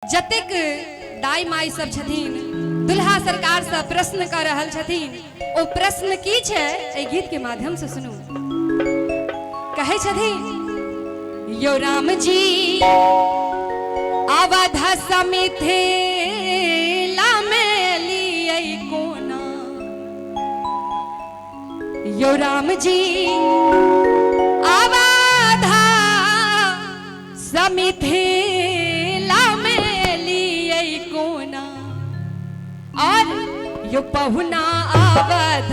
जतेक दाई माई सब छथिन दुल्हा सरकार से प्रश्न कर रहल छथिन ओ प्रश्न की छे ए गीत के माध्यम से सुनू। कहे छथिन यो राम जी अवध समिथिला में लिए कोना, यो राम जी अवध समिथिला में लिए कोना, और यो पहुना अवध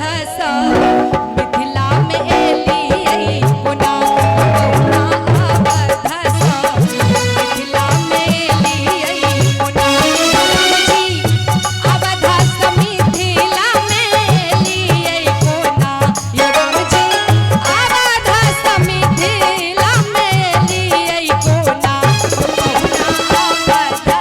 मिथिला में लिए कोना, पहुना अवध मिथिला में लिए कोना, जी अवध मिथिला में लिए कोना, यो राम जी अवध मिथिला में लिए कोना, पहुना अवध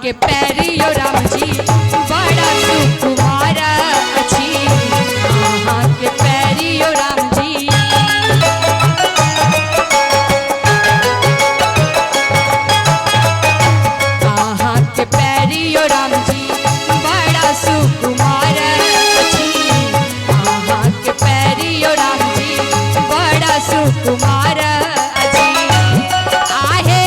के पैरी यो राम जी बड़ा सुकुमार अछि, आहा के पैरी यो राम जी, आहा के पैरी यो राम जी बड़ा सुकुमार अछि, आहा के पैरी यो राम जी बड़ा सुकुमार अछि, आहे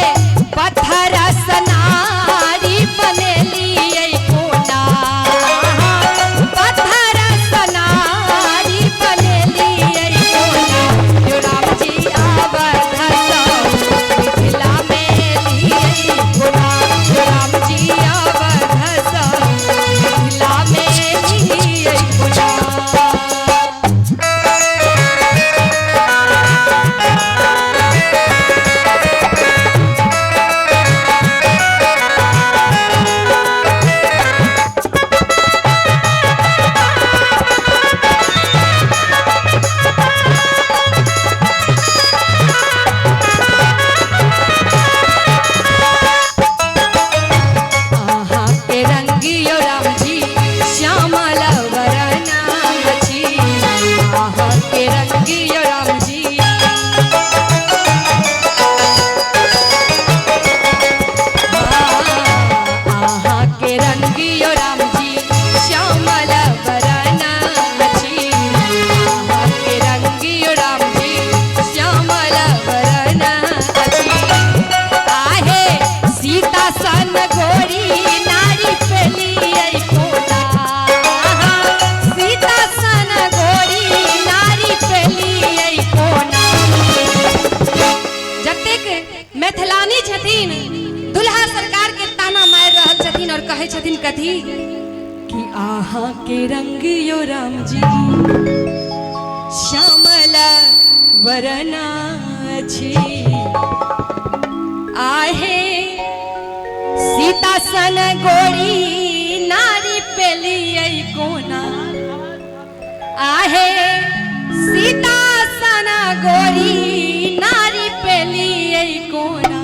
छथिन दुल्हा सरकार के ताना मार रहल छथिन और कहे छथिन कथी कि आहा के रंग यो राम जी श्यामल वरना छी आहे सीता सन गोरी नारी पेलियै कोना आहे सीता सन गोरी नारी पेलियै कोना।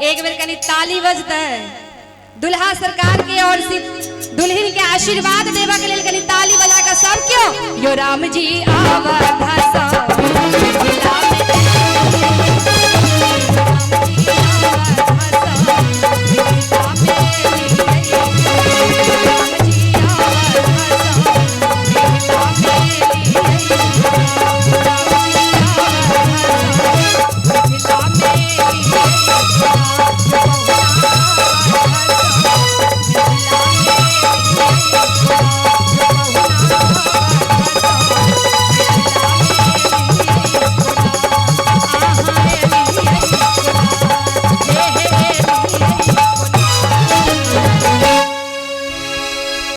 एक बेर कनी ताली बजते दुल्हा सरकार के और दुल्हन के आशीर्वाद देवा के लिए कनी ताली बजा कर सब क्यों यो राम जी आवा